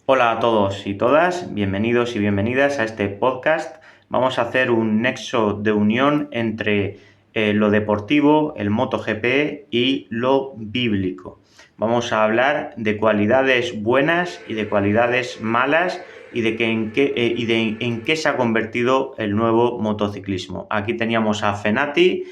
Hola a todos y todas, bienvenidos y bienvenidas a este podcast. Vamos a hacer un nexo de unión entre lo deportivo, el MotoGP y lo bíblico. Vamos a hablar de cualidades buenas y de cualidades malas y de en qué se ha convertido el nuevo motociclismo. Aquí teníamos a Fenati,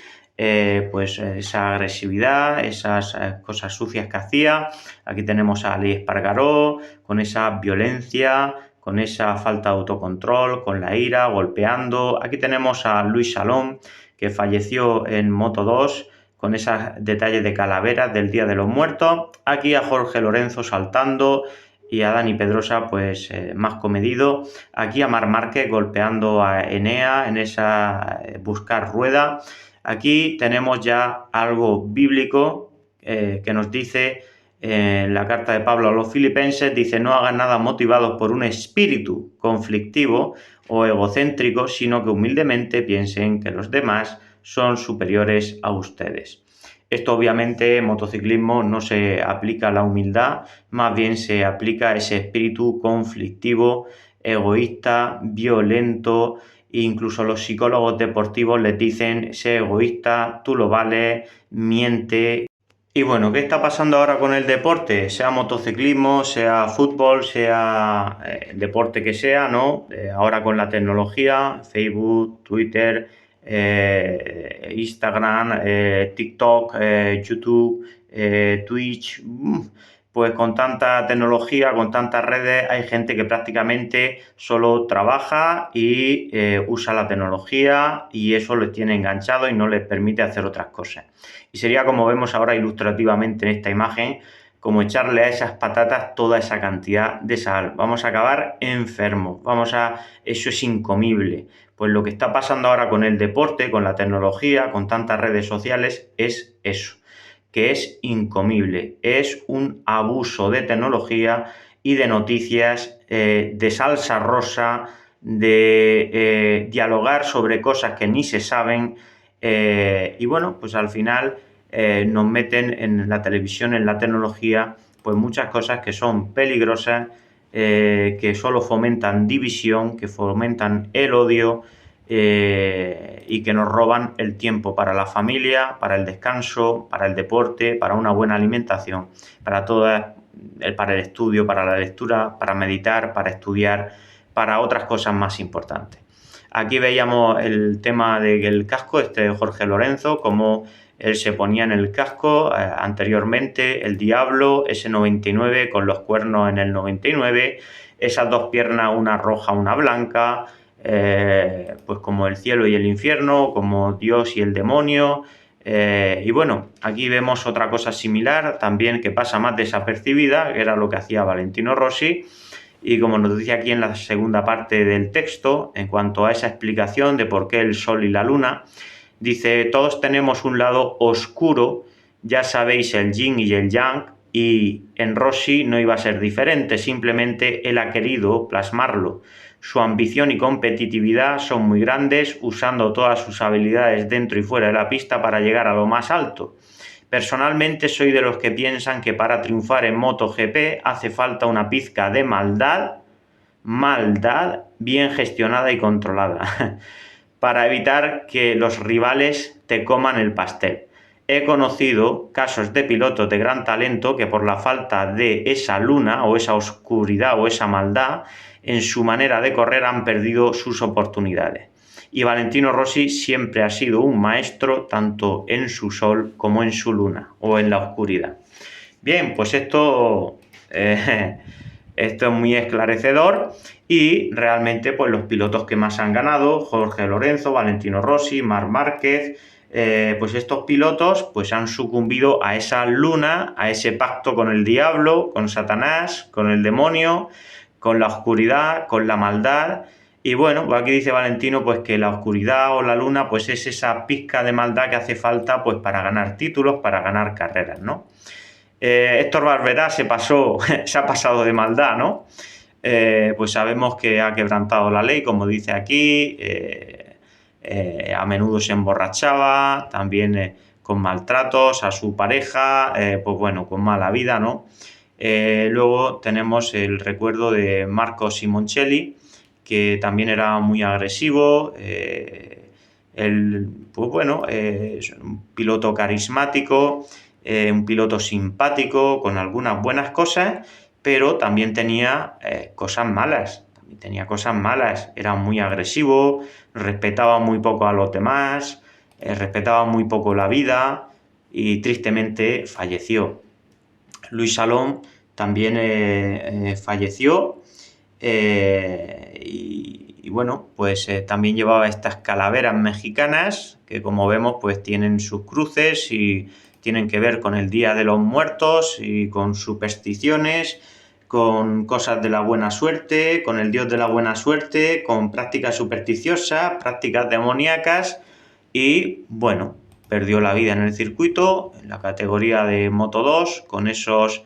pues esa agresividad, esas cosas sucias que hacía. Aquí tenemos a Ali Espargaró con esa violencia, con esa falta de autocontrol, con la ira, golpeando. Aquí tenemos a Luis Salom, que falleció en Moto2, con esos detalles de calaveras del Día de los Muertos. Aquí a Jorge Lorenzo saltando y a Dani Pedrosa pues más comedido. Aquí a Marc Márquez golpeando a Enea en esa buscar rueda. Aquí tenemos ya algo bíblico que nos dice en la carta de Pablo a los filipenses, dice: no hagan nada motivados por un espíritu conflictivo o egocéntrico, sino que humildemente piensen que los demás son superiores a ustedes. Esto obviamente en motociclismo no se aplica a la humildad, más bien se aplica a ese espíritu conflictivo, egoísta, violento. Incluso los psicólogos deportivos les dicen: sé egoísta, tú lo vales, miente. Y bueno, ¿qué está pasando ahora con el deporte? Sea motociclismo, sea fútbol, sea deporte que sea, ¿no? Ahora con la tecnología, Facebook, Twitter, Instagram, TikTok, YouTube, Twitch, pues con tanta tecnología, con tantas redes, hay gente que prácticamente solo trabaja y usa la tecnología y eso les tiene enganchado y no les permite hacer otras cosas. Y sería, como vemos ahora ilustrativamente en esta imagen, como echarle a esas patatas toda esa cantidad de sal. Vamos a acabar enfermos, eso es incomible. Pues lo que está pasando ahora con el deporte, con la tecnología, con tantas redes sociales, es eso, que es incomible. Es un abuso de tecnología y de noticias, de salsa rosa, de dialogar sobre cosas que ni se saben. Y bueno, pues al final nos meten en la televisión, en la tecnología, pues muchas cosas que son peligrosas, que solo fomentan división, que fomentan el odio y que nos roban el tiempo para la familia, para el descanso, para el deporte, para una buena alimentación, para el estudio, para la lectura, para meditar, para estudiar, para otras cosas más importantes. Aquí veíamos el tema del casco, Jorge Lorenzo, cómo él se ponía en el casco anteriormente, el Diablo, ese 99 con los cuernos en el 99, esas dos piernas, una roja, una blanca, pues como el cielo y el infierno, como Dios y el demonio. Y bueno, aquí vemos otra cosa similar también que pasa más desapercibida, que era lo que hacía Valentino Rossi. Y como nos dice aquí en la segunda parte del texto, en cuanto a esa explicación de por qué el Sol y la Luna, dice: todos tenemos un lado oscuro, ya sabéis, el yin y el yang, y en Rossi no iba a ser diferente, simplemente él ha querido plasmarlo. Su ambición y competitividad son muy grandes, usando todas sus habilidades dentro y fuera de la pista para llegar a lo más alto. Personalmente soy de los que piensan que para triunfar en MotoGP hace falta una pizca de maldad bien gestionada y controlada, para evitar que los rivales te coman el pastel. He conocido casos de pilotos de gran talento que por la falta de esa luna o esa oscuridad o esa maldad en su manera de correr han perdido sus oportunidades. Y Valentino Rossi siempre ha sido un maestro tanto en su sol como en su luna o en la oscuridad. Bien, pues esto es muy esclarecedor y realmente pues los pilotos que más han ganado, Jorge Lorenzo, Valentino Rossi, Marc Márquez, pues estos pilotos pues han sucumbido a esa luna, a ese pacto con el diablo, con Satanás, con el demonio, con la oscuridad, con la maldad. Y bueno, aquí dice Valentino pues que la oscuridad o la luna pues es esa pizca de maldad que hace falta pues para ganar títulos, para ganar carreras, ¿no? Héctor Barberá se ha pasado de maldad, ¿no? Pues sabemos que ha quebrantado la ley, como dice aquí, a menudo se emborrachaba, también con maltratos a su pareja, pues bueno, con mala vida, ¿no? Luego tenemos el recuerdo de Marco Simoncelli, que también era muy agresivo. Pues bueno, es un piloto carismático, un piloto simpático, con algunas buenas cosas, pero también tenía cosas malas. Era muy agresivo, respetaba muy poco a los demás, respetaba muy poco la vida y tristemente falleció. Luis Salom también falleció y bueno, pues también llevaba estas calaveras mexicanas que, como vemos, pues tienen sus cruces y tienen que ver con el Día de los Muertos y con supersticiones, con cosas de la buena suerte, con el dios de la buena suerte, con prácticas supersticiosas, prácticas demoníacas y bueno, perdió la vida en el circuito, en la categoría de Moto 2, con esas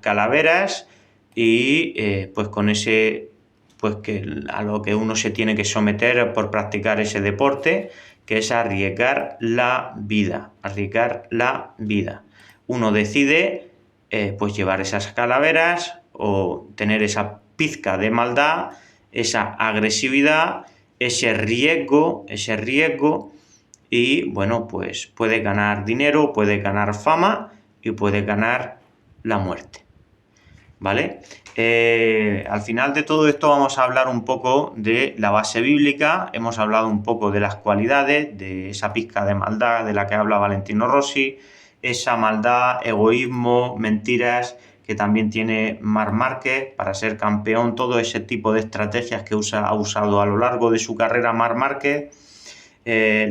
calaveras y pues con ese, pues que a lo que uno se tiene que someter por practicar ese deporte, que es arriesgar la vida. Uno decide pues llevar esas calaveras o tener esa pizca de maldad, esa agresividad, ese riesgo y bueno, pues puedes ganar dinero, puedes ganar fama y puedes ganar la muerte, ¿vale? Al final de todo esto vamos a hablar un poco de la base bíblica, hemos hablado un poco de las cualidades, de esa pizca de maldad de la que habla Valentino Rossi, esa maldad, egoísmo, mentiras que también tiene Marc Márquez para ser campeón, todo ese tipo de estrategias que ha usado a lo largo de su carrera Marc Márquez,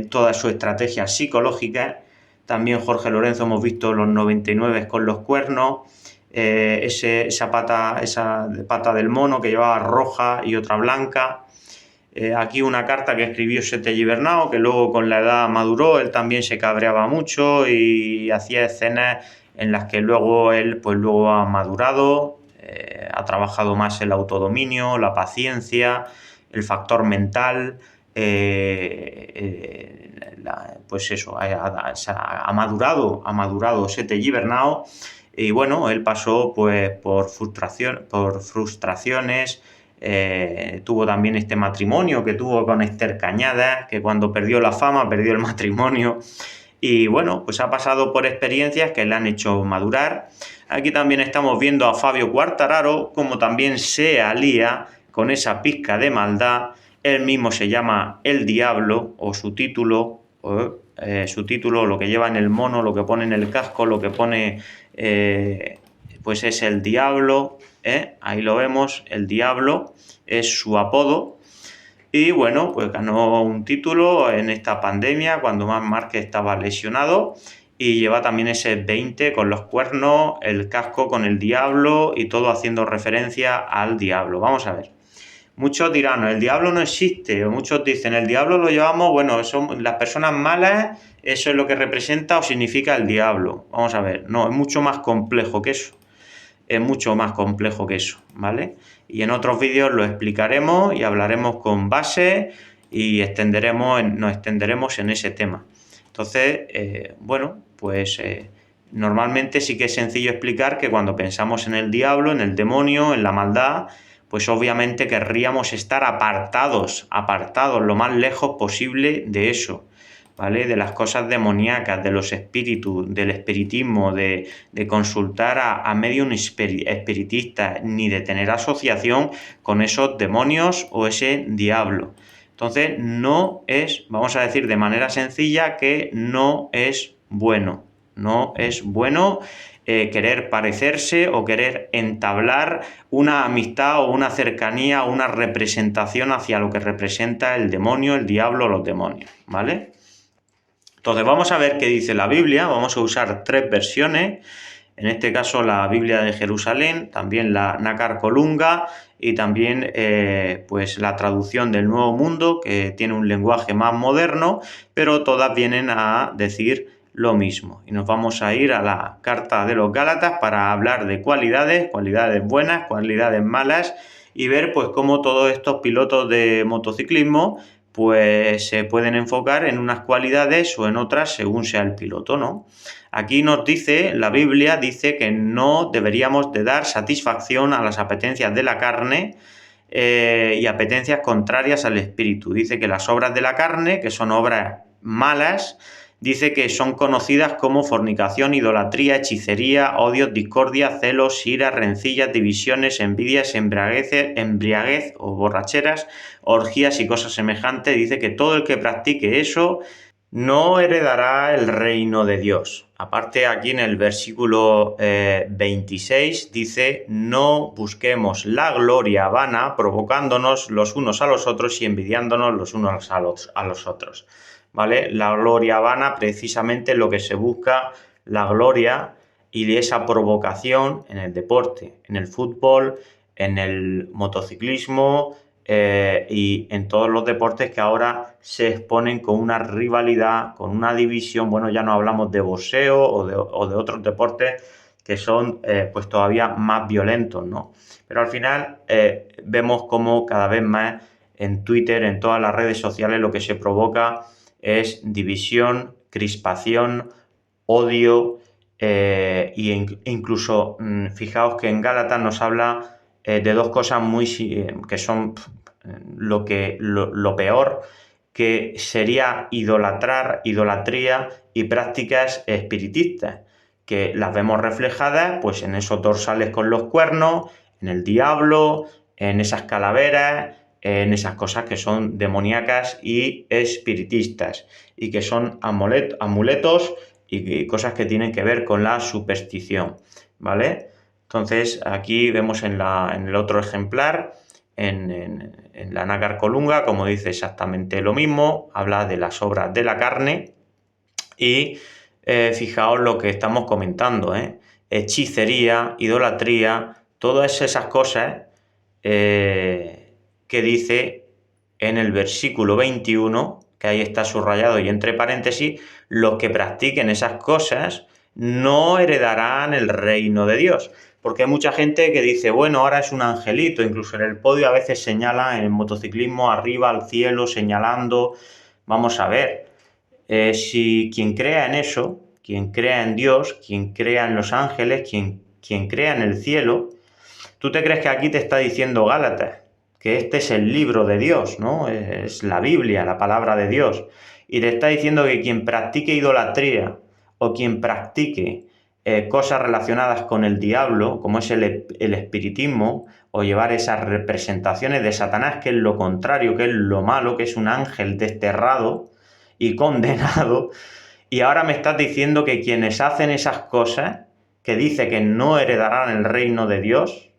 toda su estrategia psicológica. También Jorge Lorenzo hemos visto los 99 con los cuernos, esa pata del mono que llevaba roja y otra blanca. Aquí una carta que escribió Sete Gibernau, que luego con la edad maduró, él también se cabreaba mucho y hacía escenas en las que luego él pues luego ha madurado, ha trabajado más el autodominio, la paciencia, el factor mental, pues eso, ha madurado Sete Gibernau. Y bueno, él pasó pues por frustraciones, tuvo también este matrimonio que tuvo con Esther Cañada, que cuando perdió la fama perdió el matrimonio. Y bueno, pues ha pasado por experiencias que le han hecho madurar. Aquí también estamos viendo a Fabio Quartararo, como también se alía con esa pizca de maldad. Él mismo se llama El Diablo, o su título, lo que lleva en el mono, lo que pone en el casco, lo que pone, pues es El Diablo, ahí lo vemos, El Diablo es su apodo. Y bueno, pues ganó un título en esta pandemia cuando Marc Márquez estaba lesionado y lleva también ese 20 con los cuernos, el casco con el diablo y todo haciendo referencia al diablo. Vamos a ver. Muchos dirán, el diablo no existe, o muchos dicen, el diablo lo llevamos, bueno, las personas malas, eso es lo que representa o significa el diablo. Vamos a ver, no, es mucho más complejo que eso. ¿Vale? Y en otros vídeos lo explicaremos y hablaremos con base y nos extenderemos en ese tema. Entonces, bueno, pues normalmente sí que es sencillo explicar que cuando pensamos en el diablo, en el demonio, en la maldad, pues obviamente querríamos estar apartados lo más lejos posible de eso, ¿vale? De las cosas demoníacas, de los espíritus, del espiritismo, de consultar a medium espiritistas, ni de tener asociación con esos demonios o ese diablo. Entonces, vamos a decir de manera sencilla que no es bueno. No es bueno querer parecerse o querer entablar una amistad o una cercanía o una representación hacia lo que representa el demonio, el diablo o los demonios, ¿vale? Entonces vamos a ver qué dice la Biblia, vamos a usar 3 versiones, en este caso la Biblia de Jerusalén, también la Nácar Colunga y también pues la traducción del Nuevo Mundo, que tiene un lenguaje más moderno, pero todas vienen a decir lo mismo. Y nos vamos a ir a la carta de los Gálatas para hablar de cualidades buenas, cualidades malas y ver pues cómo todos estos pilotos de motociclismo pues se pueden enfocar en unas cualidades o en otras según sea el piloto, ¿no? Aquí nos dice, la Biblia dice que no deberíamos de dar satisfacción a las apetencias de la carne y apetencias contrarias al espíritu. Dice que las obras de la carne, que son obras malas, dice que son conocidas como fornicación, idolatría, hechicería, odios, discordia, celos, ira, rencillas, divisiones, envidias, embriaguez o borracheras, orgías y cosas semejantes. Dice que todo el que practique eso no heredará el reino de Dios. Aparte, aquí en el versículo 26 dice: no busquemos la gloria vana, provocándonos los unos a los otros y envidiándonos los unos a los otros. ¿Vale? La gloria vana, precisamente lo que se busca, la gloria y esa provocación en el deporte, en el fútbol, en el motociclismo, y en todos los deportes que ahora se exponen con una rivalidad, con una división. Bueno, ya no hablamos de boxeo o de otros deportes que son pues todavía más violentos, ¿no? Pero al final vemos como cada vez más en Twitter, en todas las redes sociales, lo que se provoca es división, crispación, odio, e incluso fijaos que en Gálatas nos habla de dos cosas que son lo peor, que sería idolatría y prácticas espiritistas, que las vemos reflejadas pues en esos dorsales con los cuernos, en el diablo, en esas calaveras, en esas cosas que son demoníacas y espiritistas, y que son amuletos y cosas que tienen que ver con la superstición, ¿vale? Entonces, aquí vemos en el otro ejemplar, en la Nácar Colunga, como dice exactamente lo mismo, habla de las obras de la carne y fijaos lo que estamos comentando, hechicería, idolatría, todas esas cosas que dice en el versículo 21, que ahí está subrayado y entre paréntesis: los que practiquen esas cosas no heredarán el reino de Dios. Porque hay mucha gente que dice, bueno, ahora es un angelito, incluso en el podio a veces señala en el motociclismo arriba al cielo señalando. Vamos a ver, si quien crea en eso, quien crea en Dios, quien crea en los ángeles, quien crea en el cielo, ¿tú te crees que aquí te está diciendo Gálatas que este es el libro de Dios, ¿no? Es la Biblia, la palabra de Dios, y te está diciendo que quien practique idolatría o quien practique cosas relacionadas con el diablo, como es el espiritismo, o llevar esas representaciones de Satanás, que es lo contrario, que es lo malo, que es un ángel desterrado y condenado, y ahora me estás diciendo que quienes hacen esas cosas, que dice que no heredarán el reino de Dios,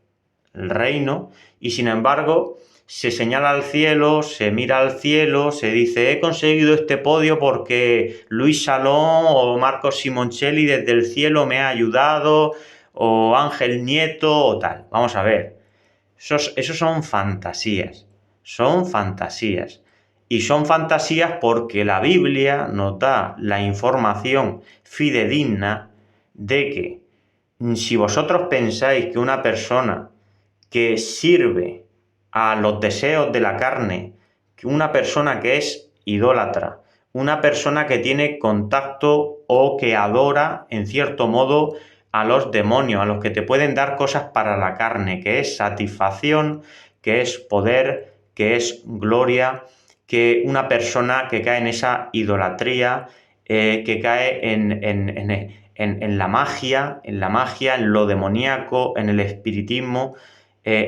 el reino, y sin embargo se señala al cielo, se mira al cielo, se dice: he conseguido este podio porque Luis Salón o Marcos Simoncelli desde el cielo me ha ayudado, o Ángel Nieto o tal. Vamos a ver, esos son fantasías, y son fantasías porque la Biblia nos da la información fidedigna de que si vosotros pensáis que una persona que sirve a los deseos de la carne, que una persona que es idólatra, una persona que tiene contacto o que adora en cierto modo a los demonios, a los que te pueden dar cosas para la carne, que es satisfacción, que es poder, que es gloria, que una persona que cae en esa idolatría, que cae en la magia, en lo demoníaco, en el espiritismo,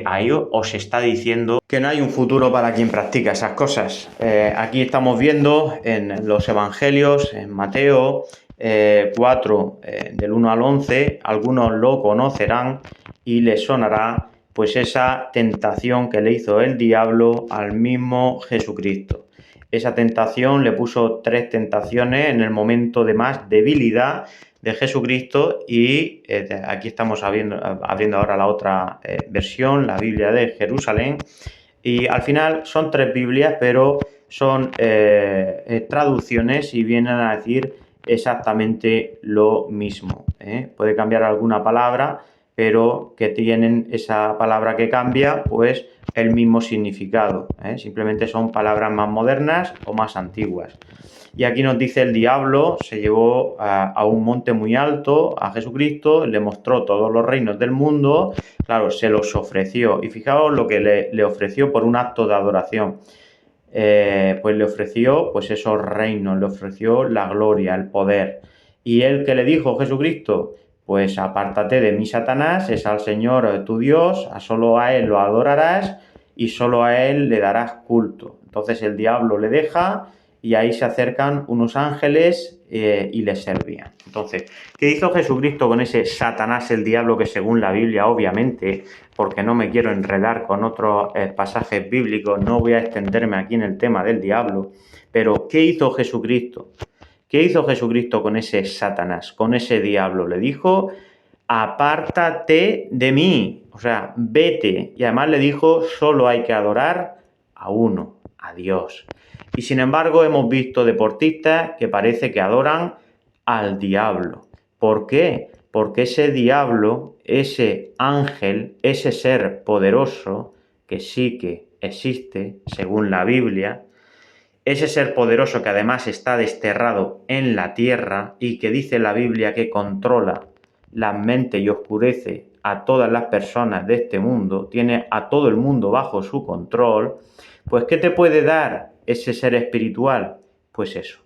ahí os está diciendo que no hay un futuro para quien practica esas cosas. Aquí estamos viendo en los evangelios, en Mateo 4, del 1 al 11, algunos lo conocerán y les sonará pues esa tentación que le hizo el diablo al mismo Jesucristo. Esa tentación le puso 3 tentaciones en el momento de más debilidad de Jesucristo, y aquí estamos abriendo ahora la otra versión, la Biblia de Jerusalén, y al final son 3 Biblias, pero son traducciones y vienen a decir exactamente lo mismo. Puede cambiar alguna palabra, pero que tienen esa palabra que cambia, pues el mismo significado, ¿eh? Simplemente son palabras más modernas o más antiguas. Y aquí nos dice: el diablo se llevó a un monte muy alto a Jesucristo, le mostró todos los reinos del mundo, claro, se los ofreció. Y fijaos lo que le ofreció por un acto de adoración. Pues le ofreció pues esos reinos, le ofreció la gloria, el poder. ¿Y él qué le dijo Jesucristo? Pues apártate de mí, Satanás, es al Señor tu Dios, solo a Él lo adorarás y solo a Él le darás culto. Entonces el diablo le deja y ahí se acercan unos ángeles y le servían. Entonces, ¿qué hizo Jesucristo con ese Satanás, el diablo, que según la Biblia, obviamente, porque no me quiero enredar con otros pasajes bíblicos, no voy a extenderme aquí en el tema del diablo, pero ¿qué hizo Jesucristo? ¿Qué hizo Jesucristo con ese Satanás, con ese diablo? Le dijo: apártate de mí, o sea, vete. Y además le dijo: solo hay que adorar a uno, a Dios. Y sin embargo hemos visto deportistas que parece que adoran al diablo. ¿Por qué? Porque ese diablo, ese ángel, ese ser poderoso, que sí que existe, según la Biblia, ese ser poderoso que además está desterrado en la tierra y que dice la Biblia que controla la mente y oscurece a todas las personas de este mundo, tiene a todo el mundo bajo su control, pues ¿qué te puede dar ese ser espiritual? Pues eso,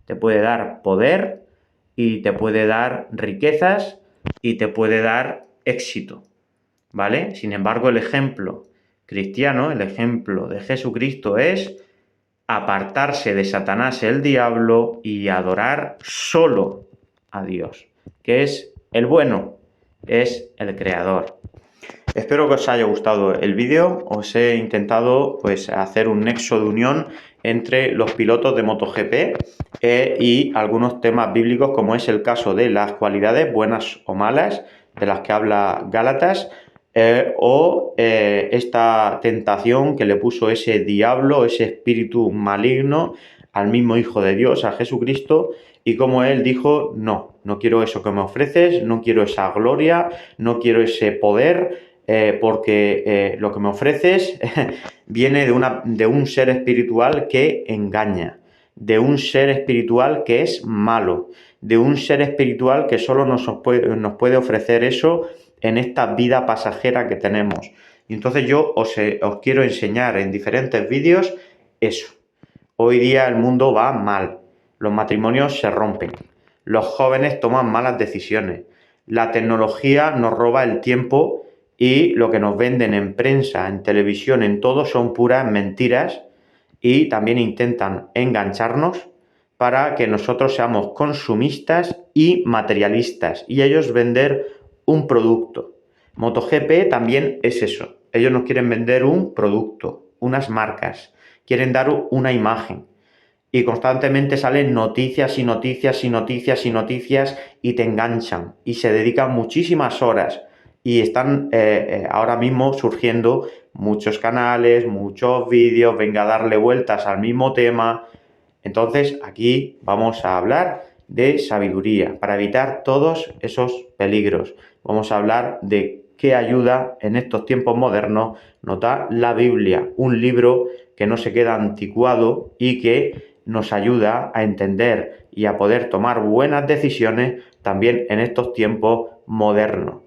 te puede dar poder y te puede dar riquezas y te puede dar éxito, ¿vale? Sin embargo, el ejemplo cristiano, el ejemplo de Jesucristo es apartarse de Satanás, el diablo, y adorar solo a Dios, que es el bueno, es el creador. Espero que os haya gustado el vídeo. Os he intentado pues hacer un nexo de unión entre los pilotos de MotoGP y algunos temas bíblicos, como es el caso de las cualidades buenas o malas, de las que habla Gálatas, o esta tentación que le puso ese diablo, ese espíritu maligno al mismo Hijo de Dios, a Jesucristo, y como él dijo: no, no quiero eso que me ofreces, no quiero esa gloria, no quiero ese poder, porque lo que me ofreces viene de un ser espiritual que engaña, de un ser espiritual que es malo, de un ser espiritual que solo nos puede ofrecer eso en esta vida pasajera que tenemos. Y entonces yo os quiero enseñar en diferentes vídeos eso. Hoy día el mundo va mal, los matrimonios se rompen, los jóvenes toman malas decisiones, la tecnología nos roba el tiempo y lo que nos venden en prensa, en televisión, en todo son puras mentiras y también intentan engancharnos para que nosotros seamos consumistas y materialistas y ellos vender un producto. MotoGP también es eso. Ellos nos quieren vender un producto, unas marcas, quieren dar una imagen y constantemente salen noticias y noticias y noticias y noticias y te enganchan y se dedican muchísimas horas y están ahora mismo surgiendo muchos canales, muchos vídeos, venga a darle vueltas al mismo tema. Entonces aquí vamos a hablar de sabiduría para evitar todos esos peligros. Vamos a hablar de qué ayuda en estos tiempos modernos nos da la Biblia, un libro que no se queda anticuado y que nos ayuda a entender y a poder tomar buenas decisiones también en estos tiempos modernos.